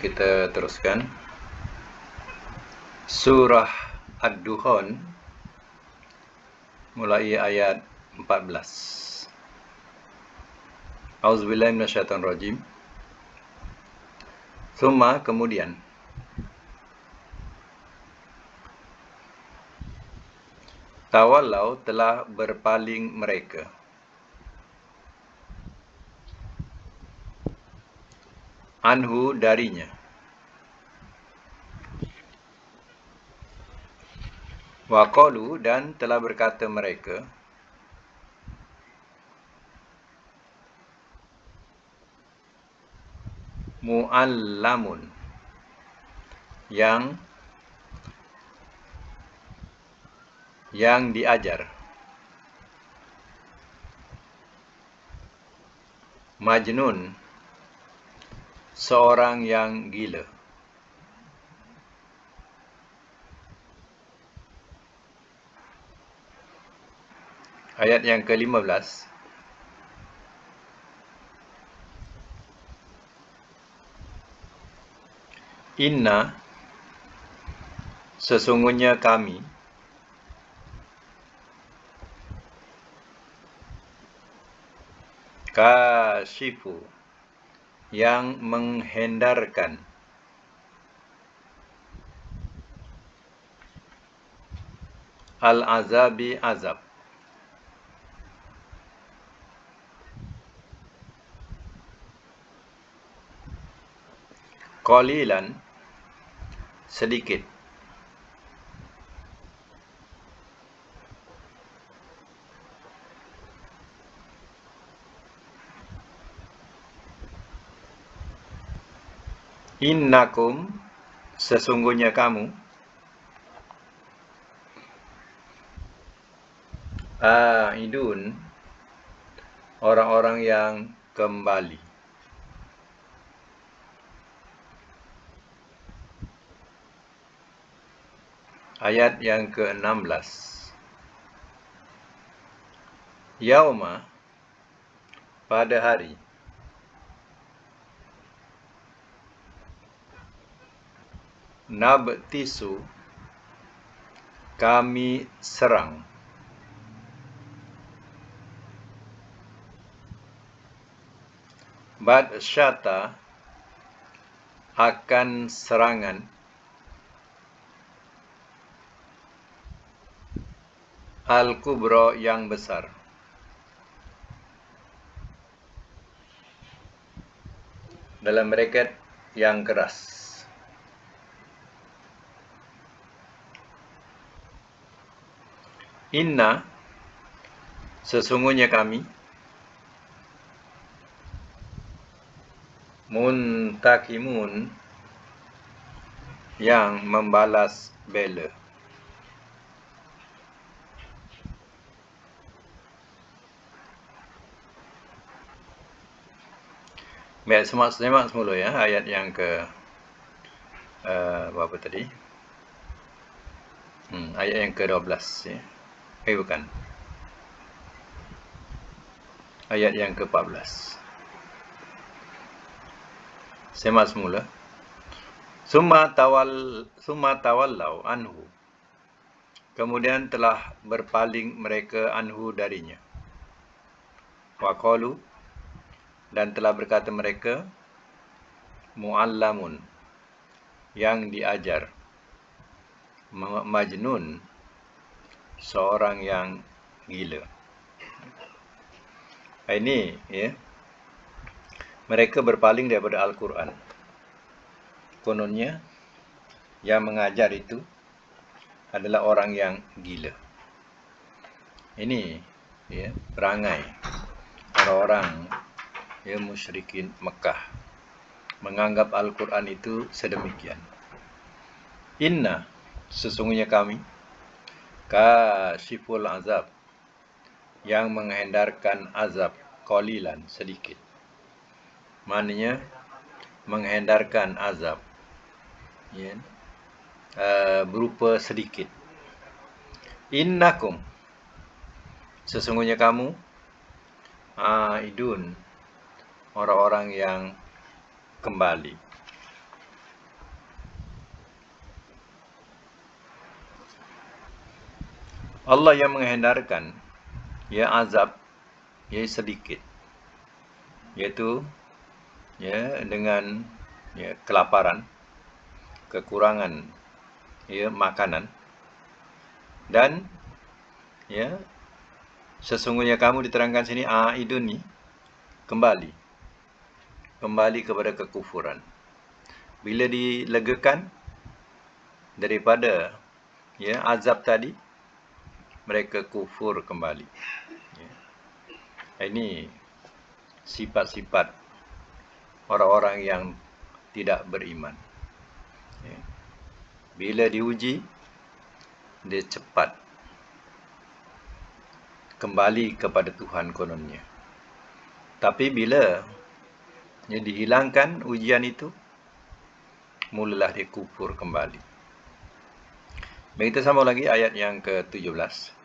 kita teruskan. Surah Ad-Dukhan mulai ayat 14. Auzubillahi minasyaitonirrajim. Tsumma, kemudian, tawallau, telah berpaling mereka. Anhu, darinya. Waqalu, dan telah berkata mereka. Mu'allamun, yang diajar. Majnun, seorang yang gila. Ayat yang ke-15. Inna, sesungguhnya kami, kashifu, yang menghendarkan, al-azabi, azab. Qalilan, sedikit. Innakum, sesungguhnya kamu, aidun, orang-orang yang kembali. Ayat yang ke-16. Yauma, pada hari, nabtisu, kami serang, badsyata, akan serangan, al-kubra, yang besar. Dalam braket yang keras. Inna, sesungguhnya kami, muntakimun, yang membalas bela. Baik, semak semula ya, ayat yang ke berapa tadi? Ayat yang ke-12 ya. Bukan. Ayat yang ke-14. Semak semula. Summa tawallau anhu. Kemudian telah berpaling mereka anhu, darinya. Waqalu, dan telah berkata mereka, mu'allamun, yang diajar. Majnun, seorang yang gila. Ini ya, mereka berpaling daripada Al-Quran. Kononnya yang mengajar itu adalah orang yang gila. Ini ya, perangai orang-orang ya, musyrikin Mekah, menganggap Al-Quran itu sedemikian. Inna, sesungguhnya kami, kasyiful azab, yang menghendarkan azab, qalilan, sedikit. Maknanya menghendarkan azab ya, berupa sedikit. Innakum, sesungguhnya kamu, aidun, orang-orang yang kembali. Allah yang menghindarkan ya azab ya sedikit, iaitu ya dengan ya kelaparan, kekurangan ya makanan, dan ya sesungguhnya kamu diterangkan sini aidun ni kembali kepada kekufuran. Bila dilegakan daripada ya azab tadi, mereka kufur kembali. Ya. Ini sifat-sifat orang-orang yang tidak beriman. Ya. Bila diuji, dia cepat kembali kepada Tuhan kononnya. Tapi bila dihilangkan ujian itu, mulalah dia kufur kembali. Baik, kita sambung lagi ayat yang ke-17.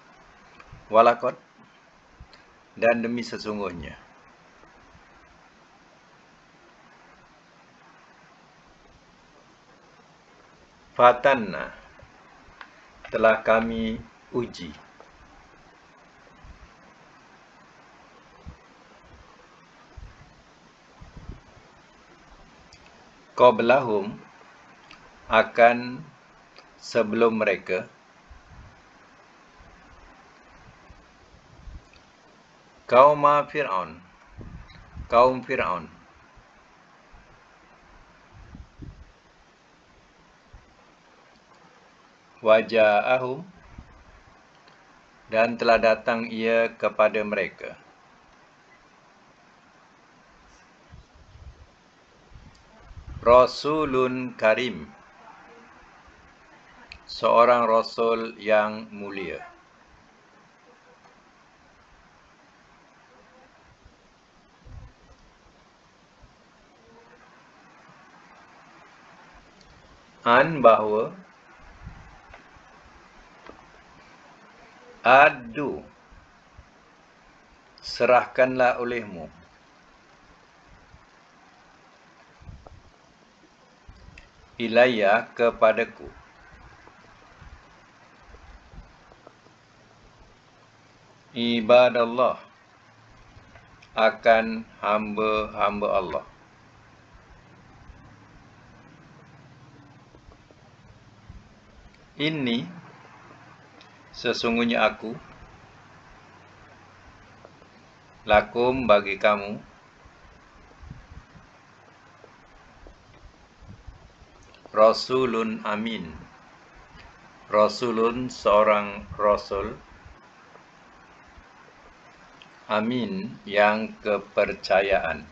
Walaqad, dan demi sesungguhnya. Fatanna, telah kami uji. Qablahum, akan sebelum mereka, kaum Fir'aun, waja'ahum, dan telah datang ia kepada mereka, Rasulun Karim, seorang Rasul yang mulia. Bahawa adu, serahkanlah olehmu, ilayya, kepadaku, ibadallah, akan hamba-hamba Allah. Ini, sesungguhnya aku, lakum, bagi kamu, Rasulun amin, Rasulun, seorang Rasul, amin, yang kepercayaan.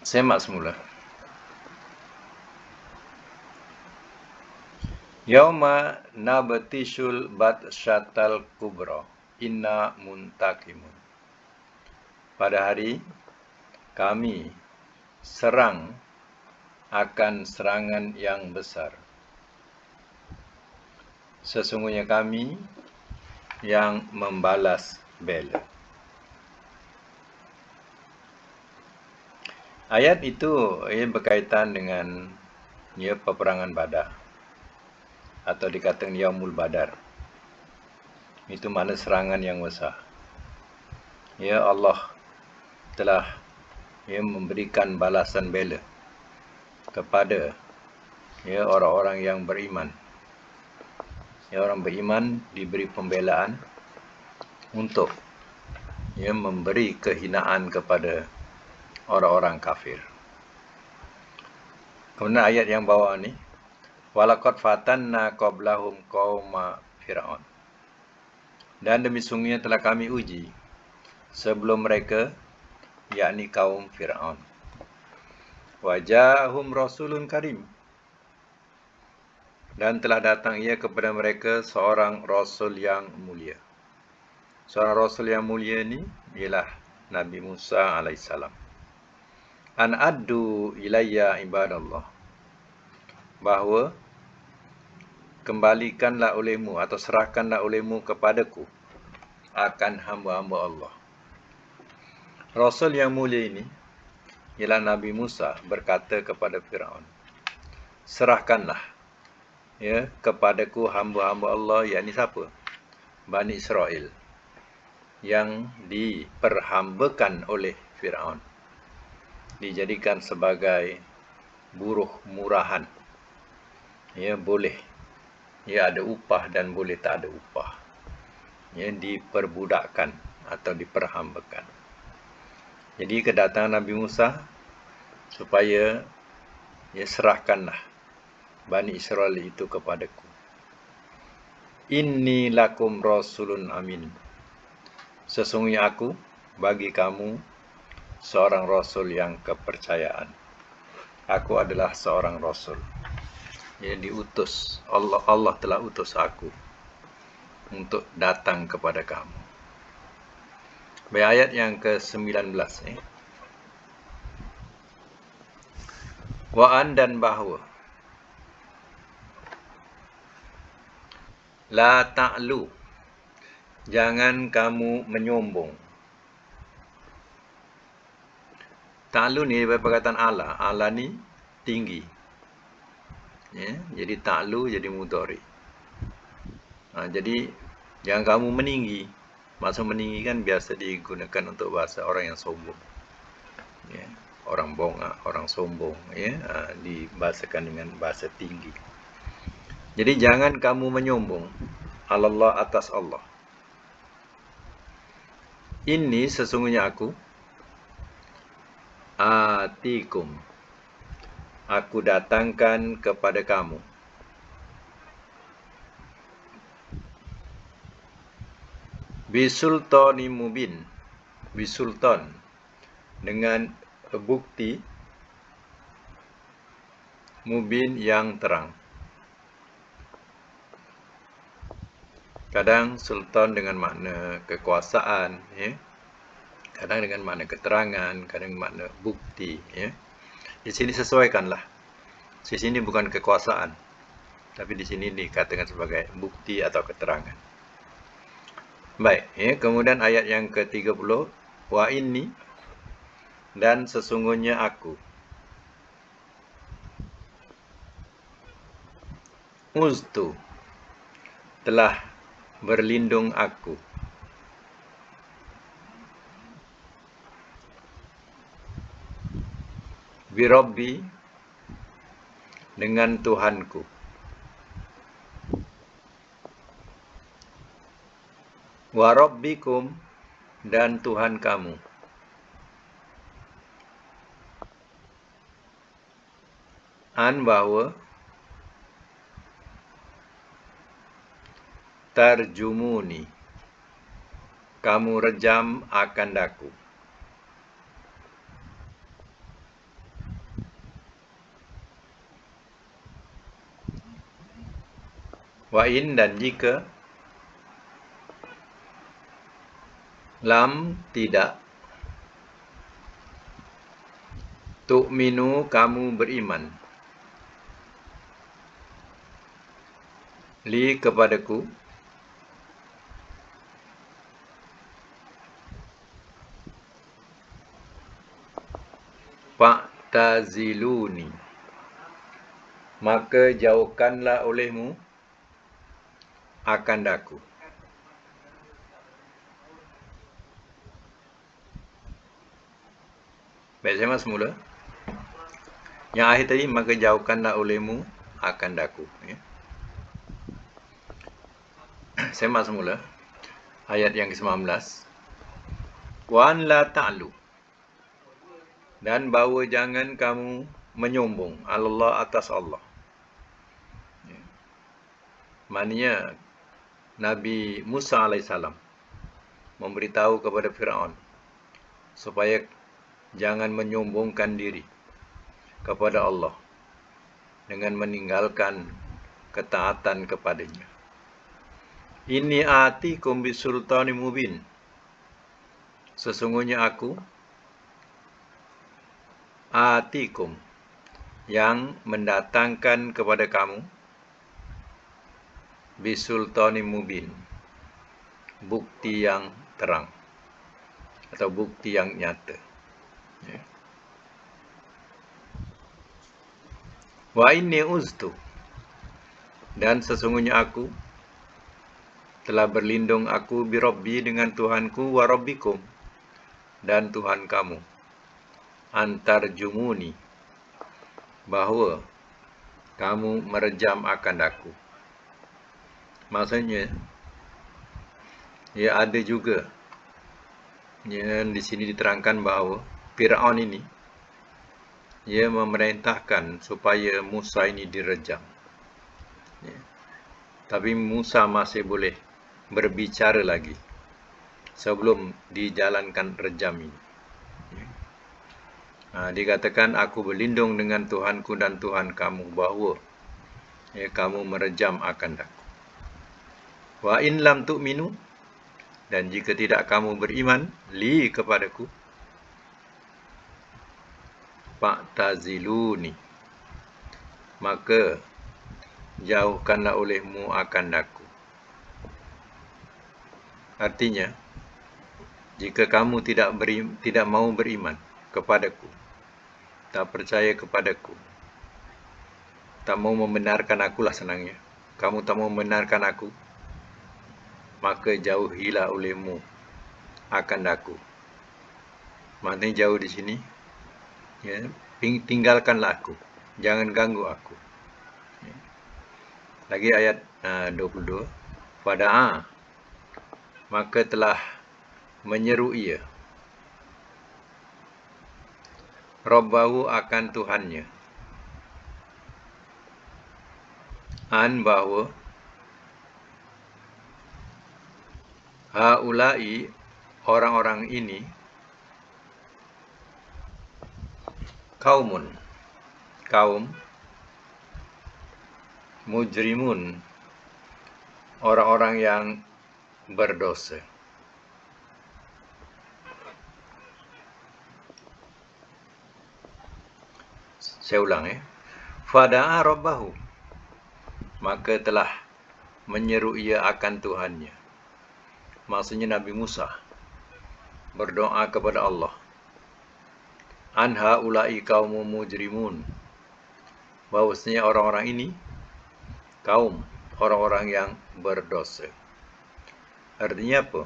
Semak semula. Yauma nabtishul batsyatal kubra, inna muntakimun. Pada hari kami serang akan serangan yang besar. Sesungguhnya kami yang membalas bela. Ayat itu berkaitan dengan peperangan Badar, atau dikatakan Yaumul Badar. Itu makna serangan yang besar. Ya, Allah telah memberikan balasan bela kepada orang-orang yang beriman. Orang beriman diberi pembelaan untuk memberi kehinaan kepada orang-orang kafir. Kemudian ayat yang bawah ni, walaqad fatanna qablahum qauma Fir'aun, dan demi sungguhnya telah kami uji sebelum mereka, yakni kaum Fir'aun. Waja'ahum Rasulun Karim, dan telah datang ia kepada mereka seorang Rasul yang mulia. Seorang Rasul yang mulia ni ialah Nabi Musa alaihissalam. An addu ilayya ibadallah, bahawa kembalikanlah olehmu atau serahkanlah olehmu kepadaku akan hamba-hamba Allah. Rasul yang mulia ini ialah Nabi Musa berkata kepada Firaun, serahkanlah ya kepadaku hamba-hamba Allah, yakni siapa? Bani Israel yang diperhambakan oleh Firaun, dijadikan sebagai buruh murahan. Ya, boleh ya ada upah dan boleh tak ada upah. Ya, diperbudakkan atau diperhambakan. Jadi kedatangan Nabi Musa supaya ya serahkanlah Bani Israel itu kepadaku. Inni lakum rasulun amin. Sesungguhnya aku bagi kamu seorang rasul yang kepercayaan. Aku adalah seorang rasul. Ya, diutus. Allah telah utus aku untuk datang kepada kamu. Baik, ayat yang ke-19. Wa'an dan bahawa. La ta'lu. Jangan kamu menyombong. Ta'lu ni daripada perkataan ala. Ala ni tinggi. Ya, jadi ta'lu jadi mudhari. Jadi jangan kamu meninggi. Maksud meninggi kan biasa digunakan untuk bahasa orang yang sombong. Ya, orang bongak, orang sombong, ya, dibahasakan dengan bahasa tinggi. Jadi jangan kamu menyombong Allah atas Allah. Ini sesungguhnya aku atikum. Aku datangkan kepada kamu. Bisultani mubin. Bisultan. Dengan bukti mubin yang terang. Kadang sultan dengan makna kekuasaan, ya. Kadang dengan makna keterangan, kadang makna bukti, ya. Di sini sesuaikanlah. Di sini bukan kekuasaan, tapi di sini dikatakan sebagai bukti atau keterangan. Baik, ya. Kemudian ayat yang ke-30, wa inni, dan sesungguhnya aku. Uztu, telah berlindung aku. Birabbi, dengan Tuhanku. Wa rabbikum, dan Tuhan kamu. An bahawa tarjumuni, kamu rejam akan daku. Wa in, dan jika lam, tidak, tu'minu, kamu beriman, li, kepadaku, fa'taziluni, maka jauhkanlah olehmu akan daku. Baik, saya masuk semula. Yang akhir tadi, maka jauhkanlah olehmu akan daku. Ya. Saya masuk semula. Ayat yang ke-19. Wa an la ta'lu, dan bahawa jangan kamu menyombong Allah atas Allah. Ya. Maknanya Nabi Musa alaihissalam memberitahu kepada Firaun supaya jangan menyombongkan diri kepada Allah dengan meninggalkan ketaatan kepadanya. Inni atikum bisultani mubin. Sesungguhnya aku atikum, yang mendatangkan kepada kamu bisultani mubin, bukti yang terang atau bukti yang nyata. Ya. Wa inni uztu, dan sesungguhnya aku telah berlindung aku birabbi dengan Tuhanku, wa rabbikum, dan Tuhan kamu, antar jumuni, bahawa kamu merejam akan aku. Maksudnya, ya ada juga yang di sini diterangkan bahawa Fir'aun ini, ia memerintahkan supaya Musa ini direjam. Ya. Tapi Musa masih boleh berbicara lagi sebelum dijalankan rejam ini. Dikatakan, aku berlindung dengan Tuhanku dan Tuhan kamu, bahawa kamu merejam akan aku. Wa in lam tu'minu, dan jika tidak kamu beriman li kepadaku, fa'taziluni, maka jauhkanlah olehmu akan aku. Artinya, jika kamu tidak mau beriman kepadaku, tak percaya kepadaku, tak mau membenarkan akulah senangnya, kamu tak mau membenarkan aku, maka jauhilah olehmu akan aku. Maknanya jauh di sini, ya, tinggalkanlah aku, jangan ganggu aku. Lagi ayat 22, Fada'a, maka telah menyeru ia Rabbahu, akan Tuhannya, an, bahawa haulai, orang-orang ini, kaum, mujrimun, orang-orang yang berdosa. Saya ulang, Fada'a Rabbahu, maka telah menyeru ia akan Tuhannya. Maksudnya Nabi Musa berdoa kepada Allah. An haula'i kaumu mujrimun, bahwasanya orang-orang ini kaum orang-orang yang berdosa. Artinya apa?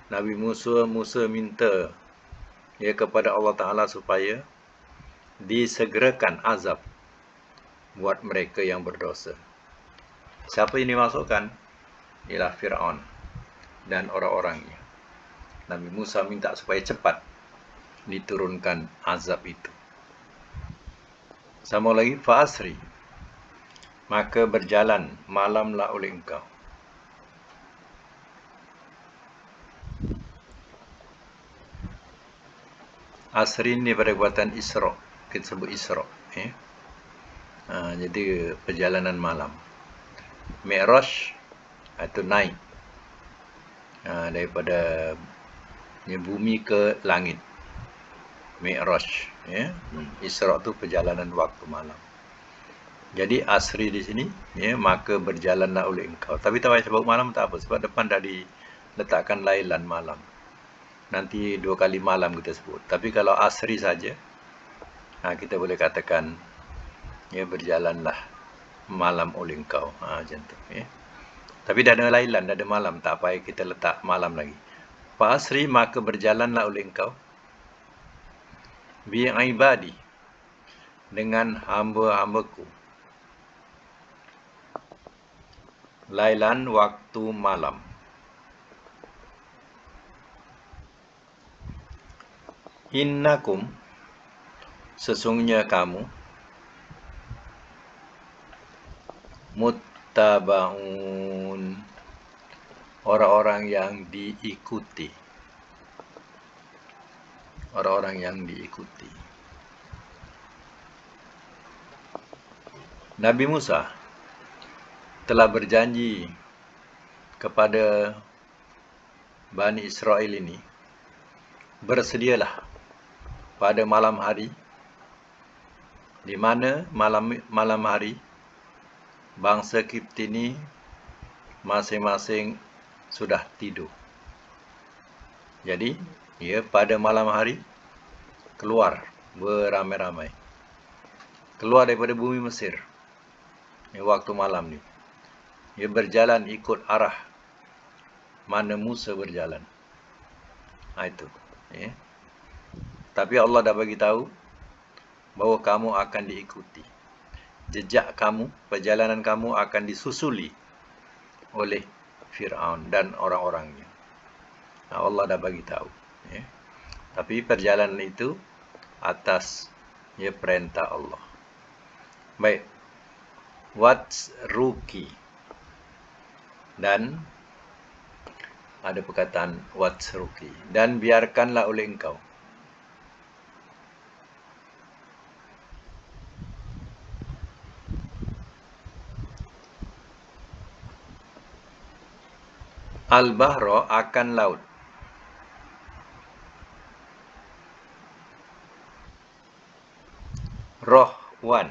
Nabi Musa minta kepada Allah Ta'ala supaya disegerakan azab buat mereka yang berdosa. Siapa yang dimasukkan? Ialah Fir'aun dan orang-orangnya. Nabi Musa minta supaya cepat diturunkan azab itu. Sama lagi, fa'asri, maka berjalan malamlah oleh engkau. Asri ini pada perbuatan Isra, kita sebut Isra. Jadi perjalanan malam. Mi'raj atau naik daripada bumi ke langit. Mi'raj, Isra tu perjalanan waktu malam. Jadi asri di sini, maka berjalanlah oleh engkau. Tapi tak payah sebut malam, tak apa, sebab depan dah diletakkan lailan malam. Nanti 2 kali malam kita sebut. Tapi kalau asri saja, kita boleh katakan berjalanlah malam oleh engkau, macam tu. Tapi dah ada lailan, dah ada malam, tak payah kita letak malam lagi. Fa asri, maka berjalanlah oleh engkau bi ibadi, dengan hamba-hambaku, lailan, waktu malam. Innakum, sesungguhnya kamu, muttabaun, orang-orang yang diikuti. Orang-orang yang diikuti. Nabi Musa telah berjanji kepada Bani Israel ini, bersedialah pada malam hari, di mana malam hari bangsa Kipti ini masing-masing sudah tidur. Jadi, pada malam hari keluar beramai-ramai keluar daripada bumi Mesir. Ini waktu malam ni. Dia berjalan ikut arah mana Musa berjalan. Itu. Ya. Tapi Allah dah bagi tahu bahawa kamu akan diikuti. Jejak kamu, perjalanan kamu akan disusuli oleh Fir'aun dan orang-orangnya. Allah dah bagi tahu. Ya. Tapi perjalanan itu atas perintah Allah. Baik. What's ruki? Dan ada perkataan what's ruki. Dan biarkanlah oleh engkau. Al-bahra akan laut. Rohwan,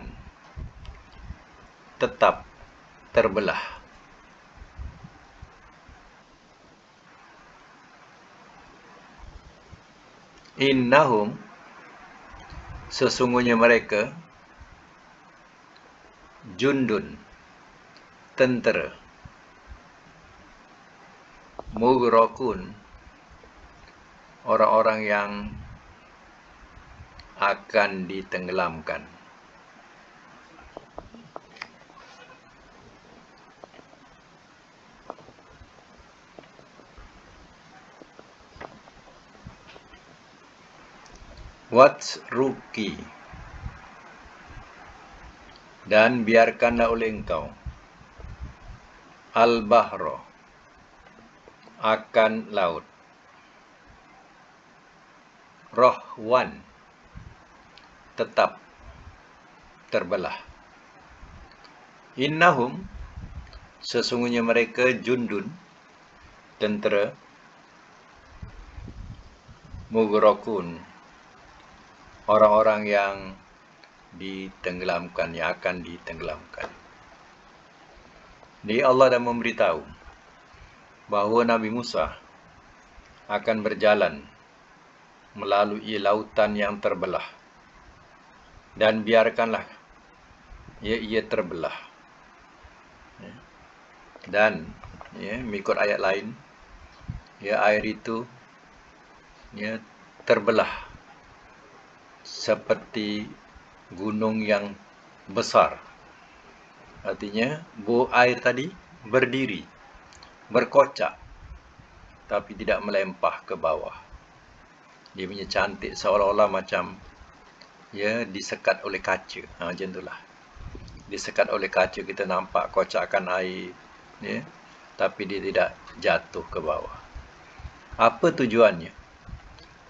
tetap terbelah. Innahum, sesungguhnya mereka, jundun, tentera. Mughraqun, orang-orang yang akan ditenggelamkan. What's ruki? Dan biarkanlah oleh engkau al-bahra, akan laut. Rohwan, tetap terbelah. Innahum, sesungguhnya mereka, jundun, tentera. Mughraqun, orang-orang yang ditenggelamkan, yang akan ditenggelamkan. Jadi Allah dah memberitahu bahawa Nabi Musa akan berjalan melalui lautan yang terbelah. Dan biarkanlah ia terbelah. Dan mengikut ayat lain, air itu terbelah seperti gunung yang besar. Artinya air tadi berdiri, berkocak, tapi tidak melempah ke bawah. Dia punya cantik seolah-olah macam disekat oleh kaca. Macam itulah. Disekat oleh kaca, kita nampak kocakan air, tapi dia tidak jatuh ke bawah. Apa tujuannya?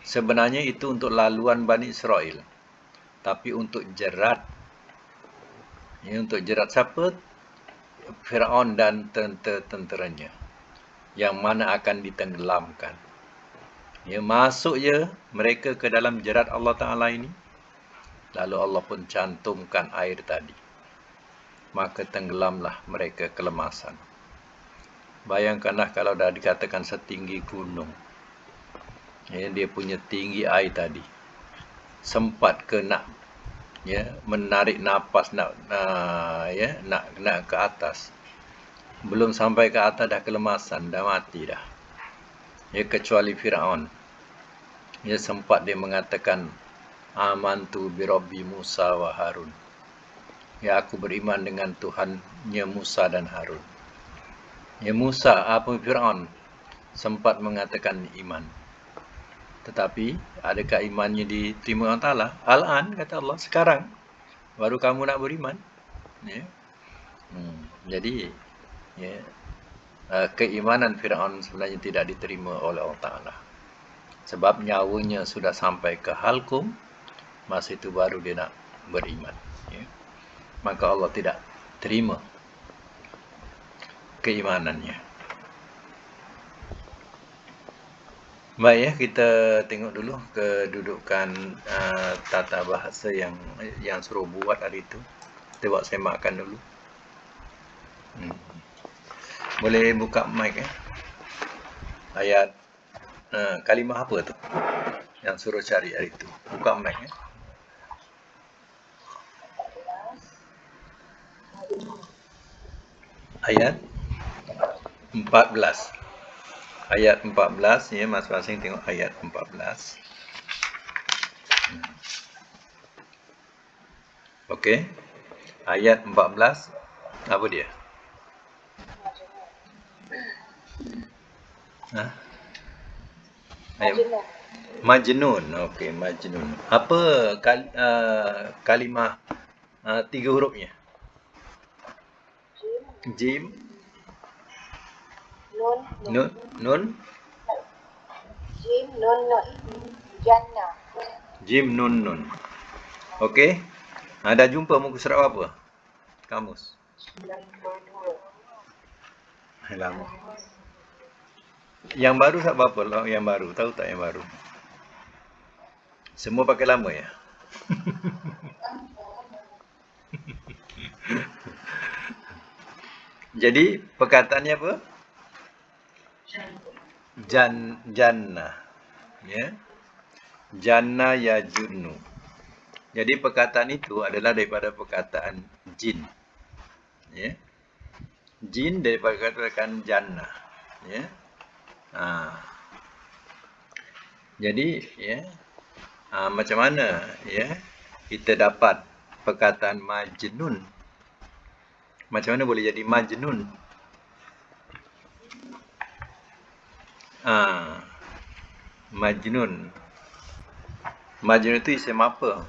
Sebenarnya itu untuk laluan Bani Israel. Tapi untuk jerat. Untuk jerat siapa? Fir'aun dan tentera-tenteranya. Yang mana akan ditenggelamkan. Masuk mereka ke dalam jerat Allah Ta'ala ini. Lalu Allah pun cantumkan air tadi. Maka tenggelamlah mereka kelemasan. Bayangkanlah kalau dah dikatakan setinggi gunung. Dia punya tinggi air tadi. Sempat ke nak menarik nafas nak ke atas. Belum sampai ke atas dah kelemasan, dah mati dah. Kecuali Fir'aun. Sempat dia mengatakan, amantu bi Rabbi Musa wa Harun. Aku beriman dengan Tuhannya Musa dan Harun. Musa, Fir'aun sempat mengatakan iman. Tetapi adakah imannya diterima Allah Ta'ala? Al-an, kata Allah, sekarang baru kamu nak beriman. Jadi keimanan Fir'aun sebenarnya tidak diterima oleh Allah Ta'ala. Sebab nyawanya sudah sampai ke halkum, masa itu baru dia nak beriman. Maka Allah tidak terima keimanannya. Baik, kita tengok dulu kedudukan tata bahasa yang suruh buat hari itu. Kita buat semakkan dulu. Boleh buka mic Ayat kalimah apa tu yang suruh cari hari itu? Buka mic ayat 14. Ayat 14 ya, masing-masing tengok ayat 14. Okey. Ayat 14 apa dia? Ha? Ayat Majnun. Okey, Majnun. Apa kalimah tiga hurufnya? Jim, nun, nun, Jim nun nun. Jannah. Jim, nun, nun. Okey. Dah jumpa muka surat apa? Kamus. 92. Lama. Yang baru tak apa lah, yang baru. Tahu tak yang baru? Semua pakai lama ya? Jadi perkataannya apa? Jannah. Ya. Jannah yajunnu. Jadi perkataan itu adalah daripada perkataan jin. Ya. Jin daripada perkataan jannah. Ya. Jadi ya, macam mana ya kita dapat perkataan majnun? Macam mana boleh jadi majnun? Majnun. Majnun itu isim apa?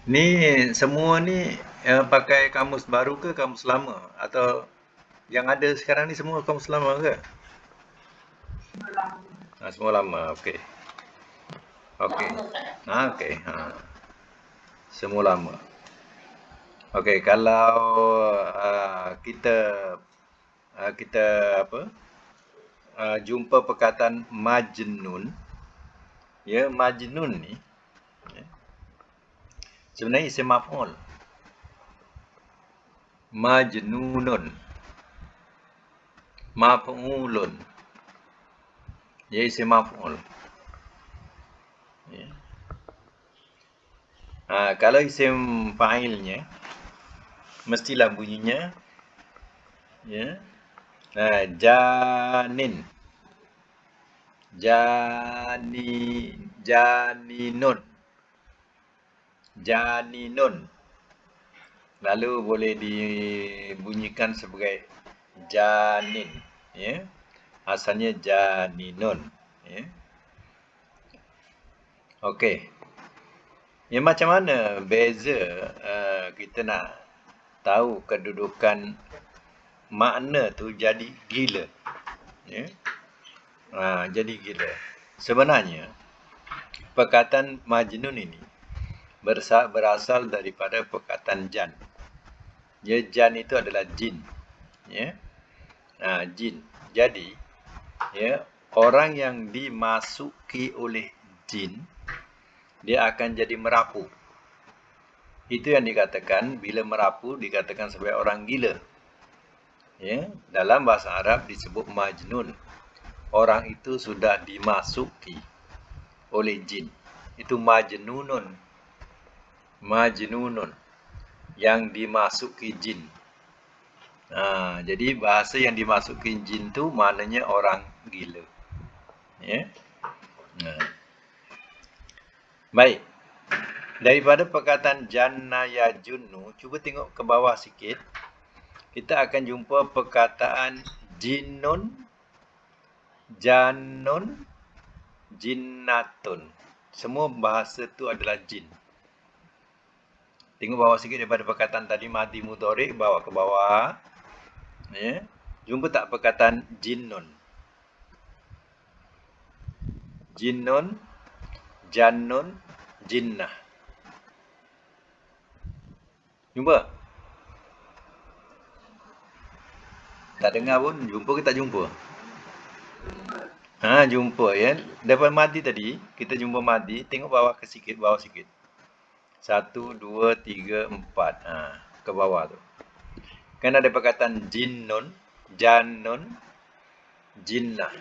Ni semua ni pakai kamus baru ke kamus lama? Atau yang ada sekarang ni semua kamus lama ke? Semua lama. Okey. Okey. Okey. Semua lama. Okey, kalau kita apa? Jumpa perkataan majnun. Ya, majnun ni ya, sebenarnya isim maf'ul. Majnunun. Maf'ulun. Ya, isim maf'ul. Ya. Kalau isim fa'ilnya mestilah bunyinya ya. Janin. Janinun. Janinun. Lalu boleh dibunyikan sebagai janin, ya. Asalnya janinun, ya. Okey. Ya, macam mana beza kita nak tahu kedudukan makna tu jadi gila, ya. Jadi gila. Sebenarnya perkataan majnun ini berasal daripada perkataan jan. Ya, jan itu adalah jin. Ya. Jin. Jadi, ya, orang yang dimasuki oleh jin, dia akan jadi merapu. Itu yang dikatakan, bila merapu dikatakan sebagai orang gila. Ya, dalam bahasa Arab disebut majnun. Orang itu sudah dimasuki oleh jin. Itu majnunun. Majnunun. Yang dimasuki jin. Jadi bahasa yang dimasuki jin tu maknanya orang gila. Ya. Baik. Daripada perkataan janna yajunnu, cuba tengok ke bawah sikit. Kita akan jumpa perkataan jinnun, jannun, jinnatun. Semua bahasa tu adalah jin. Tengok bawah sikit daripada perkataan tadi madi mudhari, bawa ke bawah. Ya. Jumpa tak perkataan jinnun? Jinnun, jannun, jinnah. Jumpa? Tak dengar pun, jumpa ke tak jumpa? Jumpa ya. Daripada madi tadi, kita jumpa madi, tengok bawah sikit. 1, 2, 3, 4. Ke bawah tu. Kan ada perkataan jinnun, jannun, jinnah.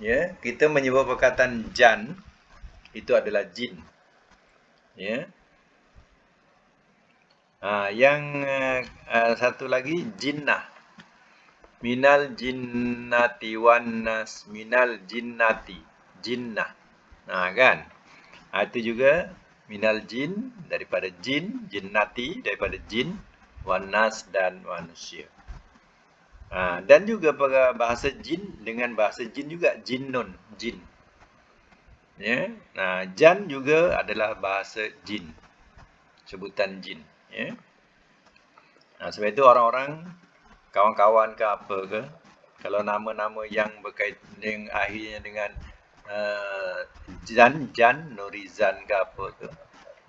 Ya, kita menyebut perkataan jan itu adalah jin. Ya. Yang satu lagi jinnah. Minal jinnati wan nas, minal jinnati, jinnah. Kan? Itu juga minal jin, daripada jin, jinnati, daripada jin, wan nas, dan manusia. Dan juga pada bahasa jin dengan bahasa jin juga jinnun, jin. Ya. Jan juga adalah bahasa jin. Sebutan jin, ya. Sebab itu orang-orang, kawan-kawan ke apa ke, kalau nama-nama yang berkaitan dengan akhirnya dengan Jan, Nurizan ke apa ke,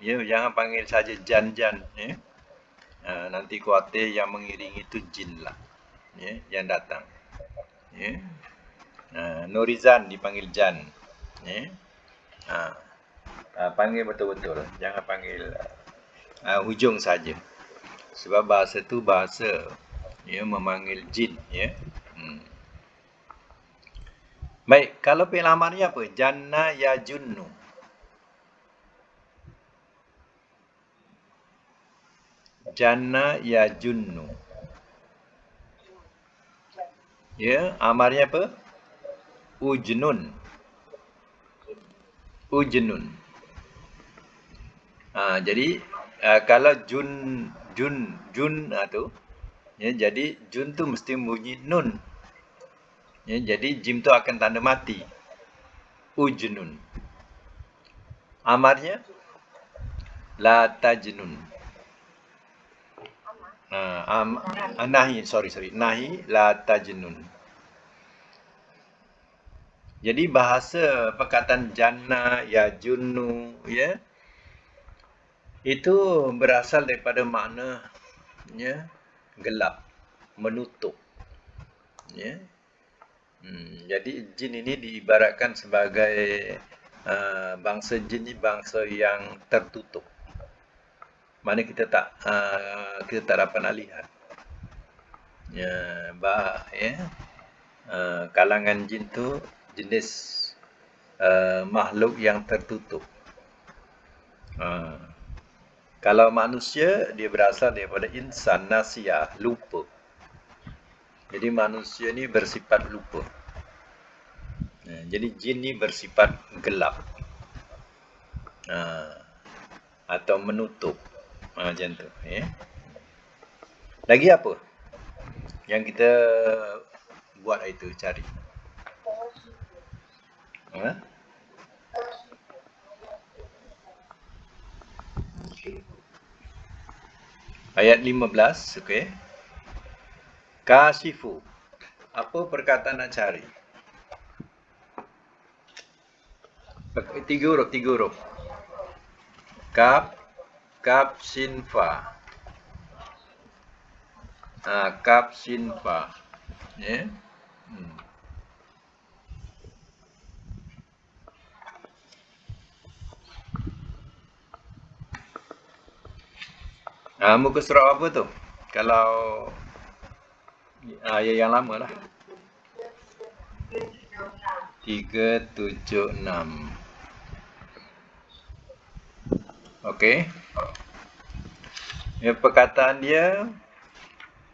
ya, jangan panggil saja Jan, ya. Nanti khawatir yang mengiringi itu jin lah, ya, yang datang. Ya. Nurizan dipanggil Jan, ya. Panggil betul-betul, jangan panggil hujung saja. Sebab bahasa tu bahasa, ya, memanggil jin, ya. Baik, kalau fi'il amarnya apa? Janna ya junnu. Janna ya junnu. Ya, amarnya apa? Ujnun. Ujnun. Jadi kalau jun tu, ya, jadi jun tu mesti bunyi nun. Ya, jadi jim tu akan tanda mati. Ujnun. Amarnya la tajnun. Nahi, sorry. Nahi la tajnun. Jadi bahasa perkataan janna ya junnu, ya, itu berasal daripada makna, ya, gelap, menutup, ya. Jadi jin ini diibaratkan sebagai bangsa jin ini bangsa yang tertutup. Mana kita tak dapat nak lihat. Ya, kalangan jin tu jenis makhluk yang tertutup. Kalau manusia, dia berasal daripada insan nasiya, lupa. Jadi manusia ni bersifat lupa. Jadi jin ni bersifat gelap. Atau menutup. Macam tu. Ya. Lagi apa yang kita buat itu, cari? Ayat 15, okey. Kasifu. Apa perkataan nak cari? Tiga huruf. Kaf, sin, fa. Kaf, sin, fa. Ya. Muka surat apa tu? Kalau ayat yang lama lah. 376. Okey. Ya, perkataan dia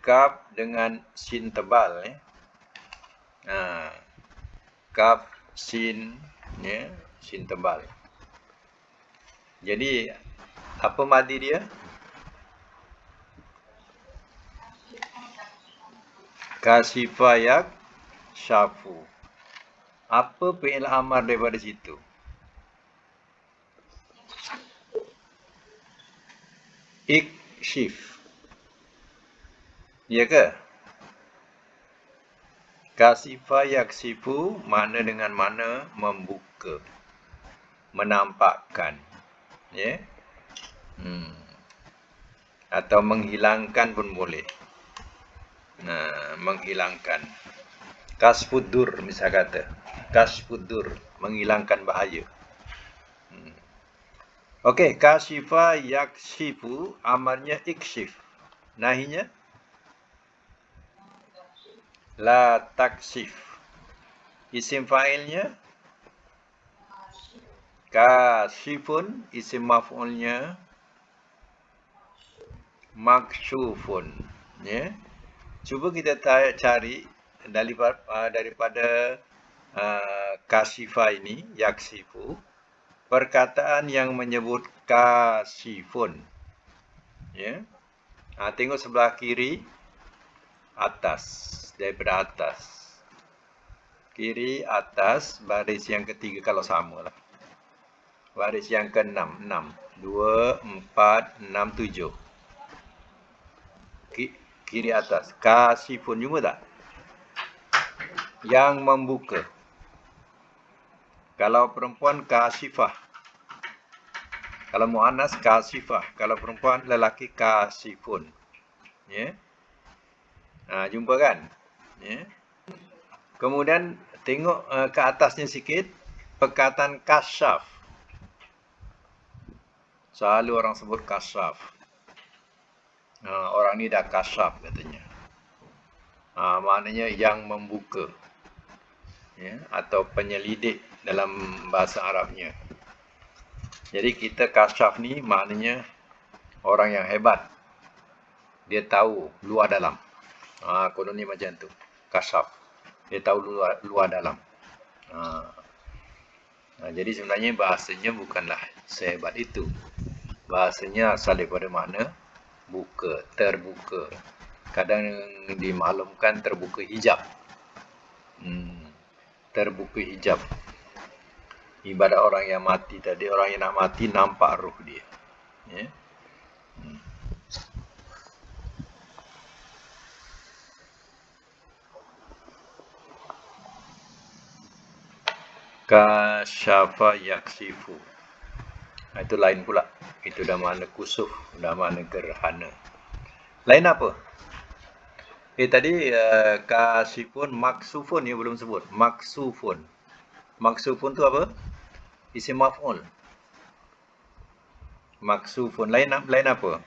kaf dengan sin tebal, ya. Kaf, sin, ya, sin tebal. Jadi apa madi dia? Kasifa yak syafu. Apa fi'il amar daripada situ? Ikshif. Ya ke? Kasifa yaksifu makna dengan mana membuka, menampakkan, ya. Atau menghilangkan pun boleh. Menghilangkan. Kasfudur misal kata. Kasfudur, menghilangkan bahaya. Okey, kasifa yaksifu amarnya ikshif. Nahinya la taksif. Isim fa'ilnya Kasifun isim maf'ulnya maksyufun. Ya. Cuba kita cari daripada kasifa ini, yaksifu, perkataan yang menyebut kasifun. Ya. Tengok sebelah kiri, atas, daripada atas. Kiri, atas, baris yang ketiga kalau sama lah. Baris yang ke-6, 6. 2, 4, 6, 7. Kiri atas. Kasifun, jumpa tak? Yang membuka. Kalau perempuan, kasifah. Kalau mu'annas, kasifah. Kalau perempuan, lelaki, kasifun. Ya. Jumpa kan? Ya. Kemudian tengok ke atasnya sikit, perkataan kasyaf. Selalu orang sebut kasyaf. Orang ni dah kasyaf katanya. Maknanya yang membuka. Ya, atau penyelidik dalam bahasa Arabnya. Jadi kita kasyaf ni maknanya orang yang hebat. Dia tahu luar dalam. Konon ni macam tu. Kasyaf. Dia tahu luar dalam. Jadi sebenarnya bahasanya bukanlah sehebat itu. Bahasanya asal daripada makna buka, terbuka. Kadang dimaklumkan terbuka hijab. Terbuka hijab. Ibarat orang yang mati tadi, orang yang nak mati nampak ruh dia. Ya. Kasyafa yaksifu. Itu lain pula. Itu dah makna kusuf, dah makna gerhana. Lain apa? Tadi kasifun, maksufun ya belum sebut. Maksufun. Maksufun tu apa? Isim maf'ul. Maksufun. Lain apa?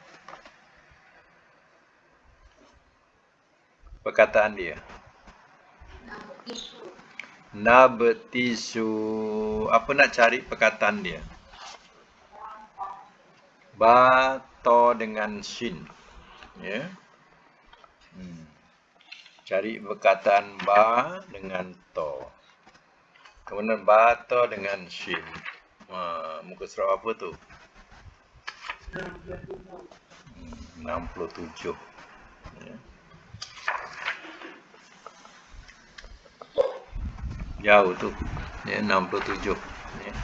Perkataan dia. Nabtisu. Apa nak cari perkataan dia? Ba, to dengan shin. Ya. Cari perkataan ba dengan to. Kemudian ba, to dengan shin. Muka surat apa tu? 67. Ya. Jauh tu. Ya, 67. Ya.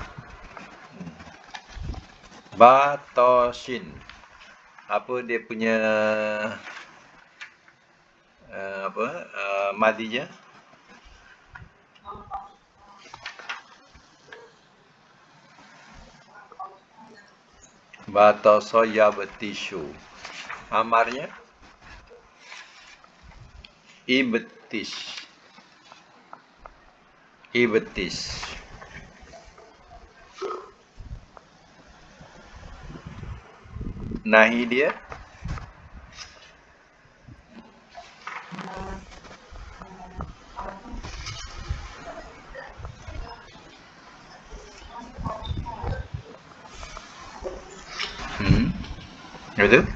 Ba, to, shin. Apa dia punya madinya? Batoso yabtishu. Amarnya ibtis. Ibtis. Nahi dia betul?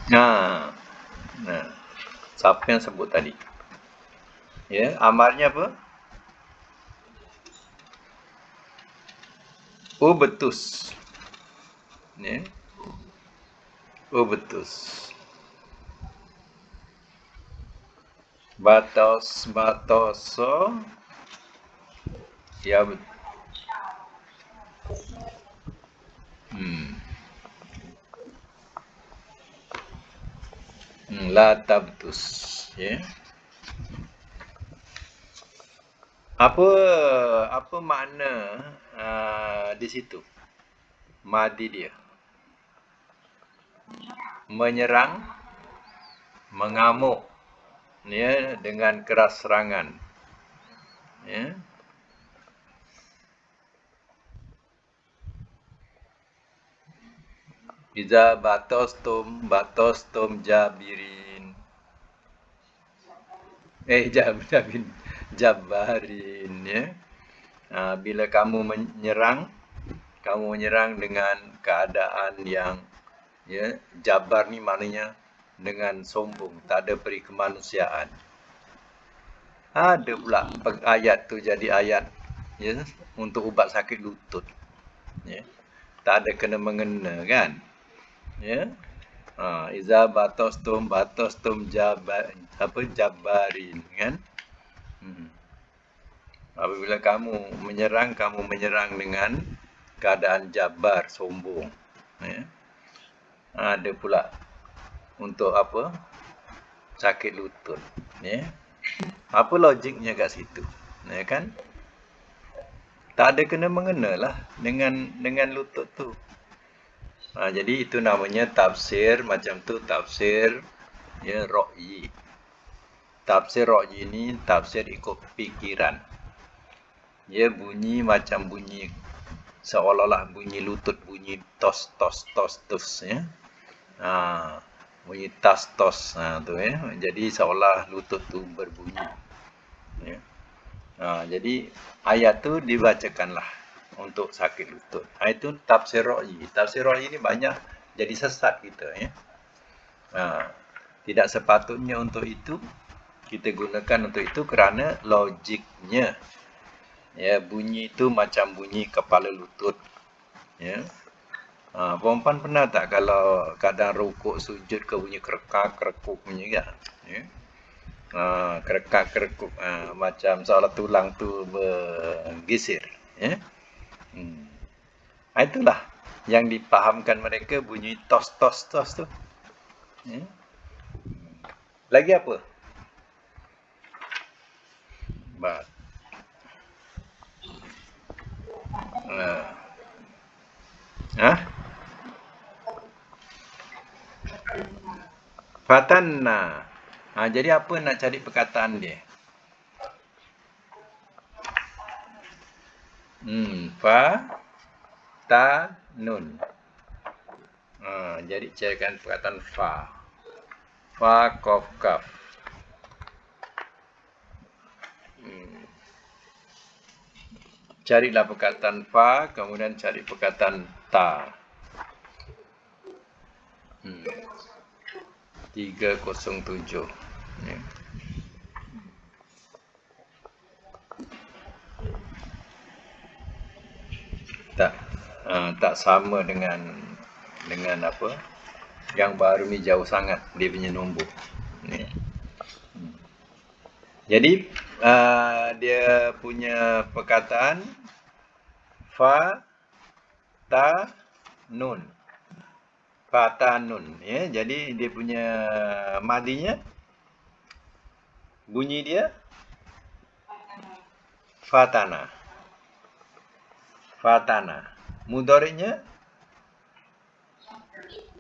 Nah, siapa yang sebut tadi? Ya, amarnya apa? Betus. Ya. Betus. Batoso ya la tabtus. Ya. Apa makna di situ? Madi dia. Menyerang, mengamuk, ya, dengan keras serangan. Ya. Iza batostum jabirin. Jabarin, ya. Bila kamu menyerang dengan keadaan yang jabar ni maknanya dengan sombong, tak ada peri kemanusiaan. Ada pula ayat tu jadi ayat untuk ubat sakit lutut. Tak ada kena mengena kan. Iza batostum jabarin kan. Apabila kamu menyerang dengan keadaan jabar, sombong. Ada pula untuk apa? Sakit lutut. Apa logiknya kat situ? Kan? Tak ada kena mengena lah dengan lutut tu. Jadi itu namanya tafsir macam tu, tafsir ra'yi. Tafsir ra'yi ni tafsir ikut pikiran. Bunyi macam bunyi seolah-olah bunyi lutut, bunyi tos bunyi tas tos tu jadi seolah lutut tu berbunyi. Jadi ayat tu dibacakanlah untuk sakit lutut. Itu tafsir ra'yi. Tafsir ra'yi ni banyak jadi sesat kita Tidak sepatutnya untuk itu kita gunakan untuk itu kerana logiknya bunyi itu macam bunyi kepala lutut. Perempuan pernah tak kalau kadang rukuk sujud ke bunyi kerekak-kerekuk punya kan? Kerekak-kerekuk macam seolah tulang tu bergeser. Itulah yang dipahamkan mereka bunyi tos tu. Lagi apa? Fatanna. Jadi apa nak cari perkataan dia? Fa-ta-nun. Jadi carikan perkataan fa. Fa, kof, kaf. Carilah perkataan fa, kemudian cari perkataan ta. 307. Tak sama dengan apa? Yang baru ni jauh sangat dia punya nombor. Jadi dia punya perkataan fa ta nun. Fa ta nun jadi dia punya madinya bunyi dia fatana. Mudhari'nya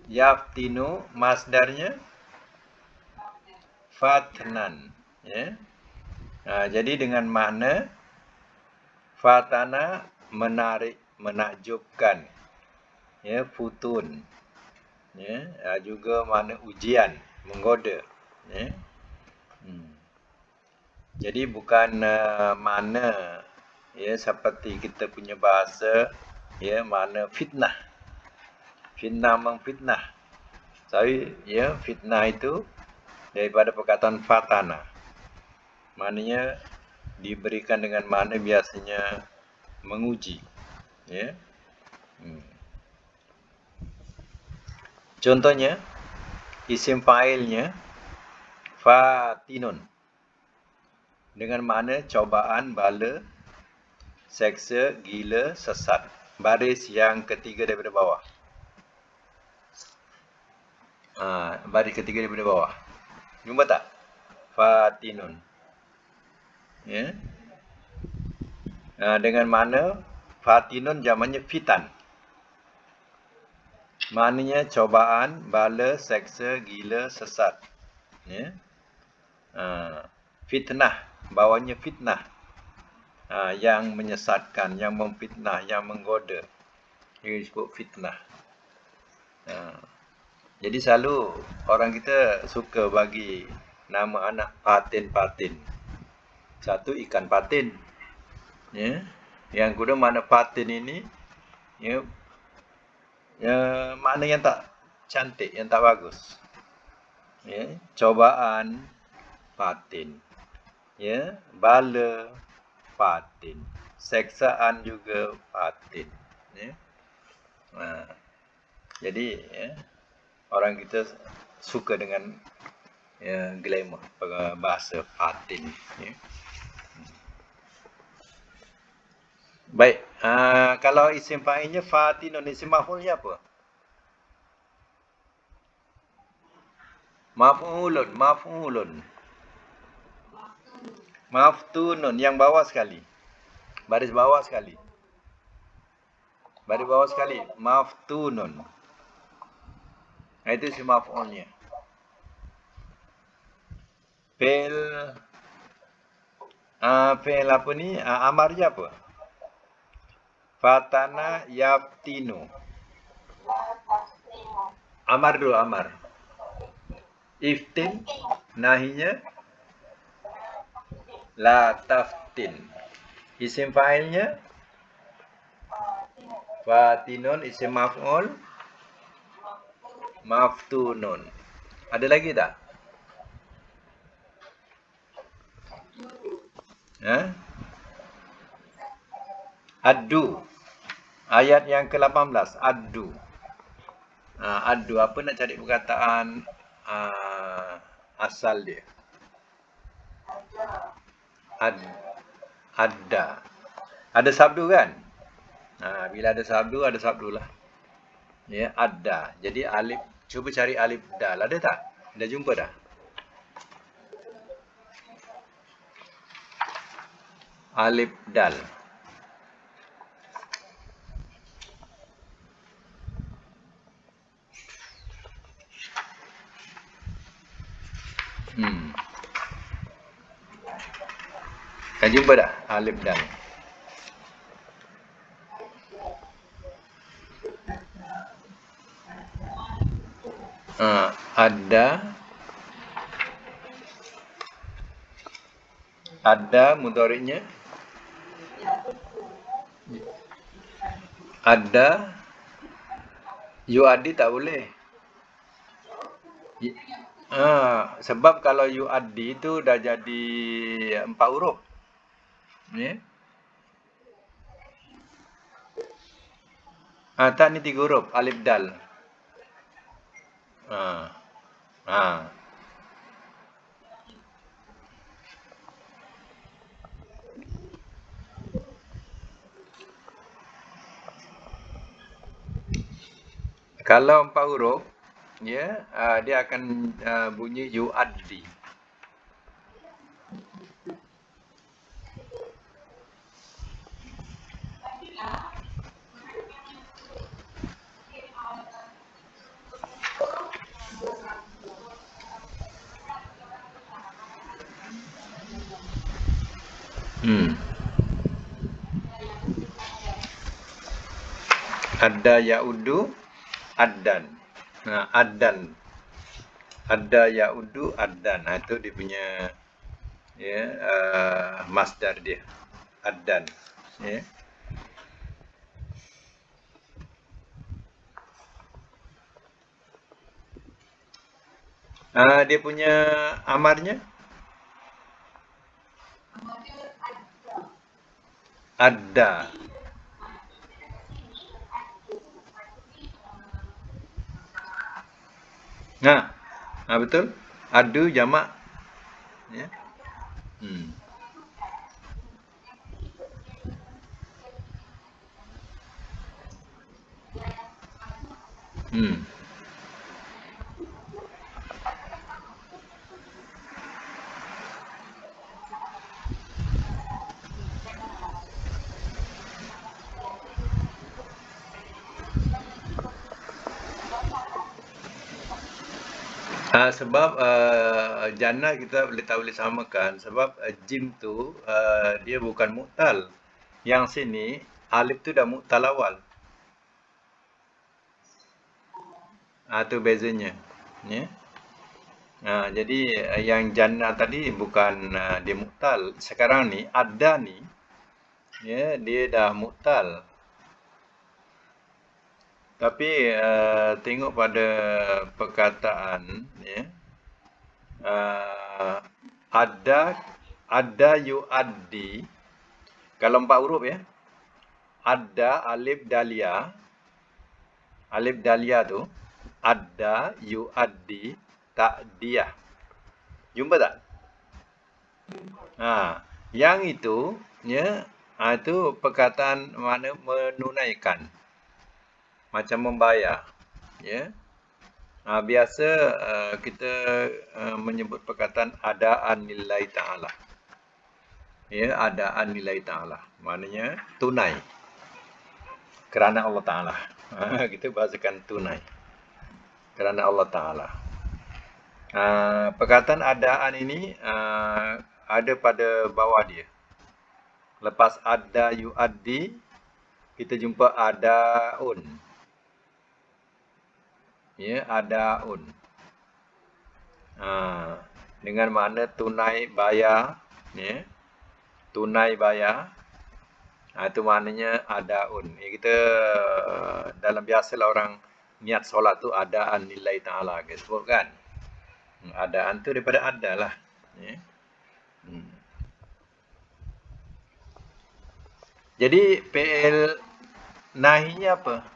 yaftinu, masdarnya fatnan. Jadi dengan makna fatana menarik, menakjubkan. Futun. Juga makna ujian, menggoda. Jadi bukan makna seperti kita punya bahasa makna fitnah. Fitnah memfitnah. Fitnah itu daripada perkataan fatana. Maknanya diberikan dengan makna biasanya menguji. Contohnya isim fa'ilnya fatinun dengan makna cobaan, bala, seksa, gila, sesat. Baris yang ketiga daripada bawah. Baris ketiga daripada bawah. Jumpa tak? Fatinun. Dengan makna fatinun jamannya fitan. Maknanya cobaan, bala, seksa, gila, sesat. Fitnah, bawahnya fitnah. Yang menyesatkan, yang memfitnah, yang menggoda. Ini disebut fitnah. Jadi selalu orang kita suka bagi nama anak patin-patin. Satu ikan patin. Yang kedua makna fatin ini ya, makna yang tak cantik, yang tak bagus. Ya, cobaan fatin. Ya, bala fatin. Seksaan juga fatin. Ya. Jadi ya, orang kita suka dengan glamour bahasa fatin. Ya. Baik, kalau isim fa'ilnya fatinun, isim maf'ulnya apa? Maf'ulun. Maftunun, yang bawah sekali. Baris bawah sekali. Maftunun. Nah, itu isim maf'ulnya. Fi'il apa ni? Amarnya apa? Fatana yaftinu. Amar dulu, amar. Iftin, nahinya la taftin. Isim fa'ilnya fatinun, isim maf'ul maftunun. Ada lagi tak? Addu. Ayat yang ke-18, addu. Addu, apa nak cari perkataan asal dia? Adda. Ada sabdu kan? Bila ada sabdu lah. Ya, adda. Jadi alif, cuba cari alif dal. Ada tak? Dah jumpa dah? Alif dal. Dah jumpa dah? Alif dal. Ada mudhari'nya. Ada yu'addi tak boleh. Sebab kalau yu'addi itu dah jadi 4 huruf. Ya. Tak, ni 3 huruf, alif dal. Kalau 4 huruf, ya, dia akan bunyi yu'addi. Adda ya'uddu addan. Addan. Adda ya'uddu addan. Itu dia punya masdar dia. Addan. Ya. Dia punya amarnya adda. Betul. Adu jamak. Ya. Sebab jannah kita boleh samakan sebab jim tu dia bukan mu'tal. Yang sini alif tu dah mu'tal awal. Tu bezanya. Ya. Jadi yang jannah tadi bukan dia mu'tal. Sekarang ni ada ni Ya, dia dah mu'tal. Tapi tengok pada perkataan, ya, ada yu'addi. Kalau 4 huruf, ya, ada alif dalia. Alif dalia tu ada yu'addi ta'diyah. Jumpa tak? Yang itu, ya, itu perkataan mana menunaikan, macam membayar, ya. Biasa kita menyebut perkataan adaan nilai ta'ala. Ya, adaan nilai ta'ala. Maknanya tunai kerana Allah Ta'ala. Kita bahasakan tunai kerana Allah Ta'ala. Perkataan adaan ini ada pada bawah dia. Lepas ada yu'addi, kita jumpa adaun. Ya, adaun. Dengan makna tunai bayar, ya. Tunai bayar. Itu maknanya adaun. Kita dalam biasalah orang niat solat tu adaan nilai ta'ala, kita sebut kan. Adaan tu daripada ada lah, ya. Jadi PL nahinya apa?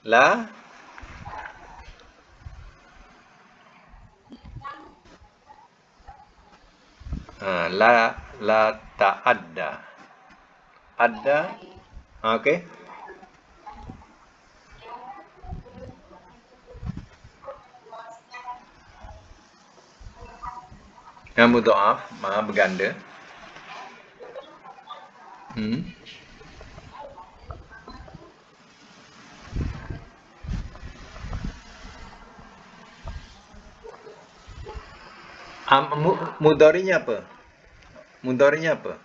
La la ta'adda. Ada. Okey. Yang mudha'af, berganda. Mudhari'nya apa? Mudhari'nya apa?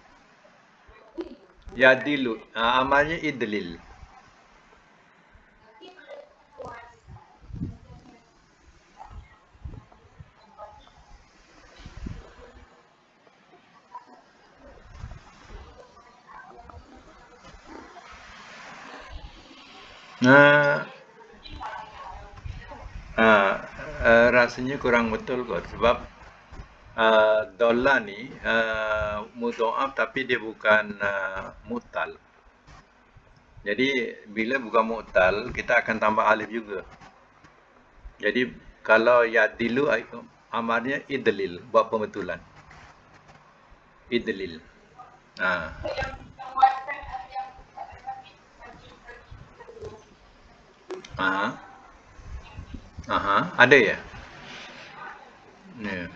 Yadilu. Amalnya idlil. Rasanya kurang betul kot, sebab dollar ni mudha'af tapi dia bukan mu'tal. Jadi bila bukan mu'tal, kita akan tambah alif juga. Jadi kalau yadilu amarnya idlil, buat pembetulan. Idlil. Ada ya? Ya.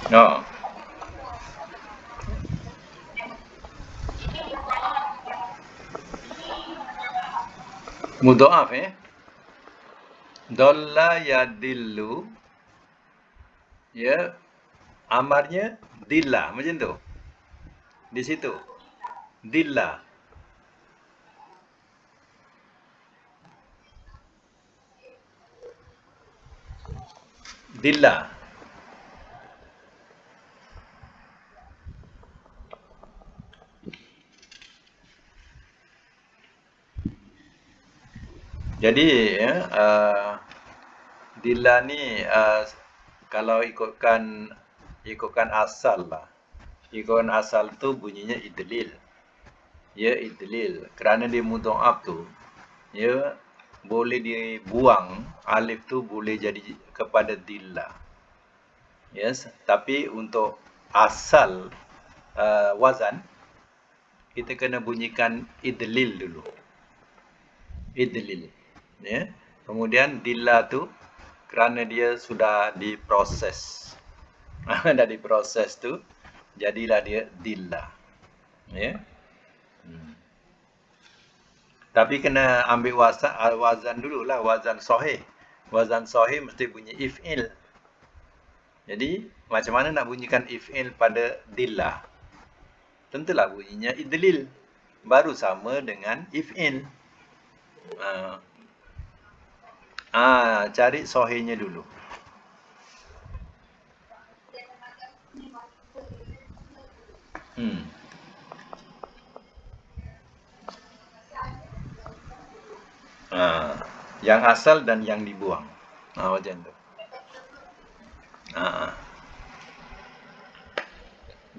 No. Mudha'af, Dalla yadillu, ya, amarnya dilla, macam tu. Di situ. Dilla. Dilla. Jadi, ya, dilla ni kalau ikutkan asal lah. Ikutkan asal tu bunyinya idlil. Ya, idlil. Kerana dia mudha'af tu, ya, boleh dibuang, alif tu boleh jadi kepada dilla. Yes, tapi untuk asal wazan, kita kena bunyikan idlil dulu. Idlil. Ya. Kemudian dilla tu kerana dia sudah diproses. Dah diproses tu, jadilah dia dilla. Ya. Tapi kena ambil wazan dululah, wazan sahih. Wazan sahih mesti bunyi if'il. Jadi macam mana nak bunyikan if'il pada dilla? Tentulah bunyinya idlil. Baru sama dengan if'il. Cari sahihnya dulu. Yang asal dan yang dibuang. Macam tu.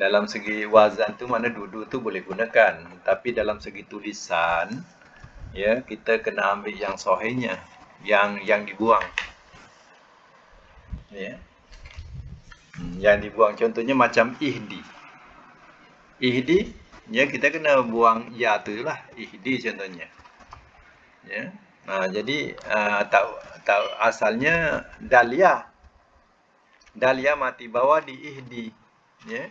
Dalam segi wazan tu mana dua-dua tu boleh gunakan, tapi dalam segi tulisan ya kita kena ambil yang sahihnya, yang dibuang. Ya. Yang dibuang contohnya macam ihdi. Ihdi ya kita kena buang ya tu lah, ihdi contohnya. Ya. Jadi tahu asalnya dalia. Dalia mati bawah di ihdi. Ya.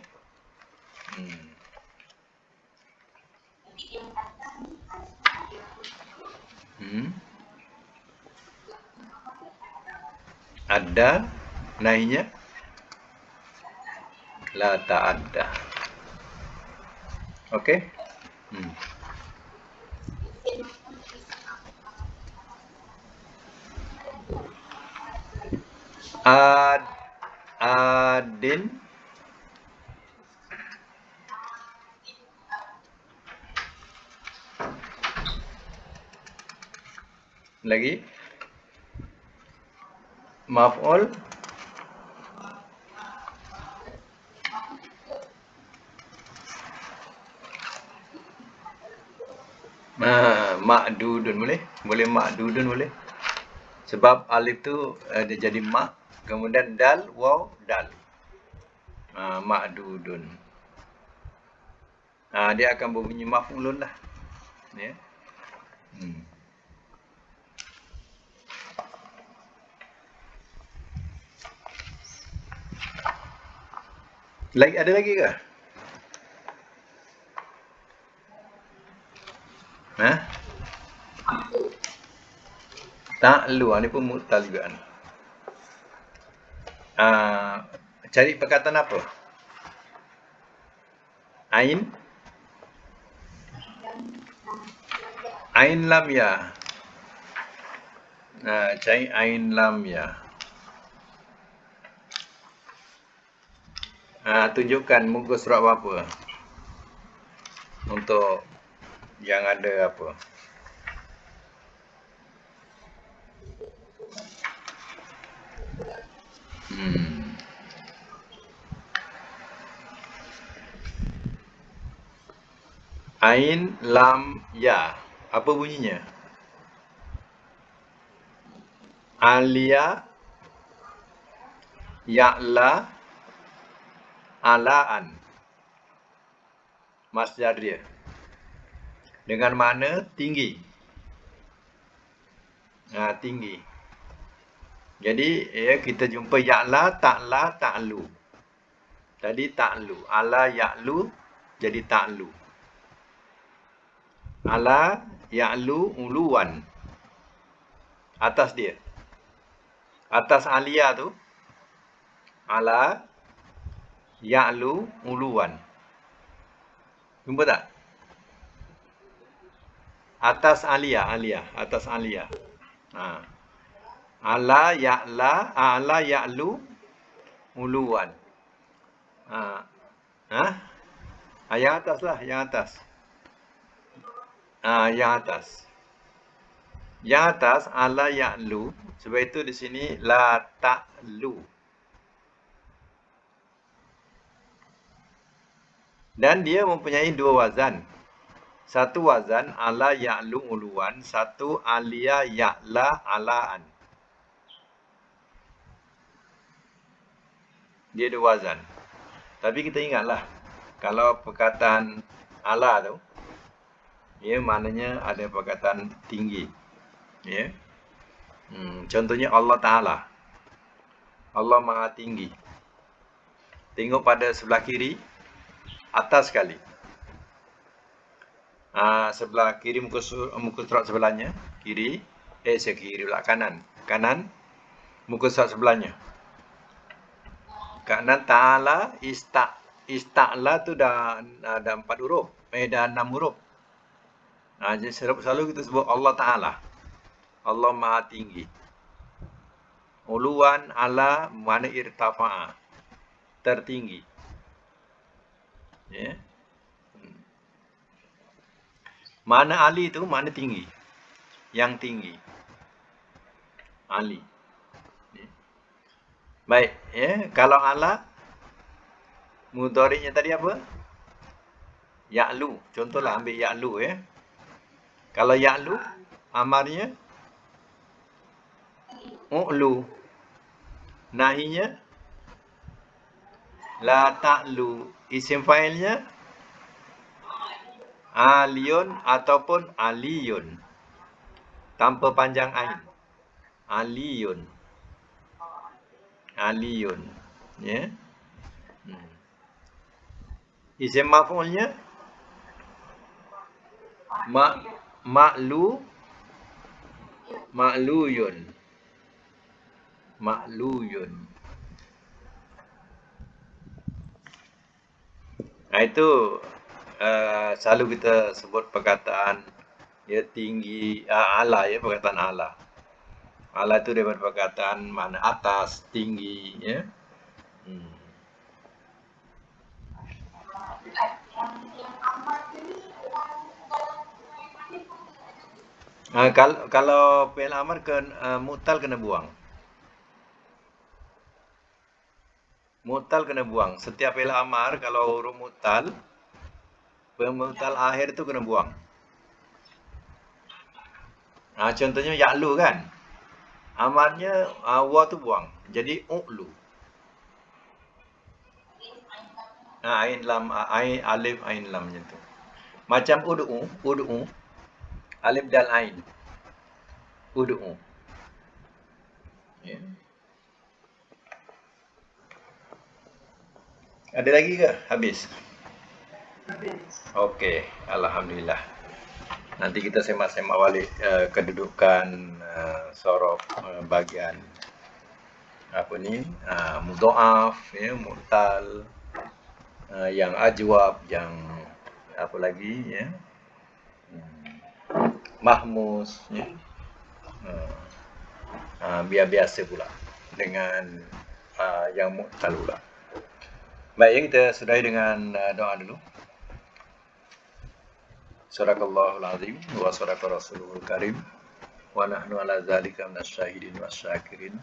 Ada nahinya la ta'adda. Okey? Adin lagi maf'ul ma'dudun boleh ma'dudun boleh, sebab alif tu dia jadi ma', kemudian dal waw dal, ma'dudun. Dia akan berbunyi maf'ulun lah, ya. Ada lagi ke? Ta'lu ni pun mu'tal juga ni. Cari perkataan apa? Ain lam ya. Cari ain lam ya. Tunjukkan muka surat berapa untuk yang ada apa. Ain lam ya. Apa bunyinya? Alia ya'la alaan. Masdar dia. Dengan makna tinggi. Tinggi. Jadi ya kita jumpa ya'la, ta'la, ta'lu. Tadi ta'lu. Ala ya'lu jadi ta'lu. Ala ya'lu uluwan. Atas dia. Atas alia tu. Ala ya'lu uluwan. Jumpa tak? Atas alia. Atas alia. Ala ya'la, ala ya'lu uluwan. Yang atas lah, yang atas. Yang atas. Yang atas ala ya'lu. Sebab itu di sini la ta'lu. Dan dia mempunyai dua wazan. Satu wazan ala ya'lu uluwan, satu alia ya'la alaan. Dia dua wazan. Tapi kita ingatlah, kalau perkataan ala tu, ya maknanya ada perkataan tinggi. Ya. Contohnya Allah Ta'ala. Allah Maha Tinggi. Tengok pada sebelah kiri, atas sekali. Sebelah kiri muka surat sebelahnya, kiri, kiri pula kanan. Kanan, muka surat sebelahnya. Karena ta'ala ista'la tu dah ada 4 huruf. Dah 6 huruf. Jadi selalu kita sebut Allah Ta'ala. Allah Maha Tinggi. Uluan ala mana irtafa'a. Tertinggi. Ya. Mana Ali tu mana tinggi. Yang tinggi. Ali. Ya. Baik, ya. Kalau ala mudhari'nya tadi apa? Ya'lu. Contohlah ambil ya'lu ya. Kalau ya'lu amarnya u'lu. Nahinya la ta'lu. Isim fa'ilnya aliyun ataupun aliyun. Tanpa panjang ain. Aliyun. Aliyun. Ya. Isim maf'ulnya ma'luyun. Ma'luyun. Nah, itu selalu kita sebut perkataan dia tinggi, ala ya, perkataan ala. Ala itu daripada perkataan mana atas, tinggi ya. Kalau fi'il amar mu'tal kena buang. Mu'tal kena buang. Setiap fi'il amar kalau huruf mu'tal, pemu'tal akhir tu kena buang. Contohnya ya'lu kan. Amarnya wa tu buang. Jadi u'lu. Ain lam, alif ain lam macam tu. Macam ud'u. Alif dal ain. Ud'u. Ya. Ada lagi ke? Habis? Okey, alhamdulillah. Nanti kita semak-semak balik kedudukan sorof bagian apa ni? Mudha'af ya, mu'tal, yang ajwab, yang apa lagi ya? Mahmus ya. Biar biasa pula dengan yang mu'tal pula. Baik, kita sudahi dengan doa dulu. Sadaqallahul azim wa sadaqa rasulul karim wa nahnu ala zalika minasyahidin wasyakirin.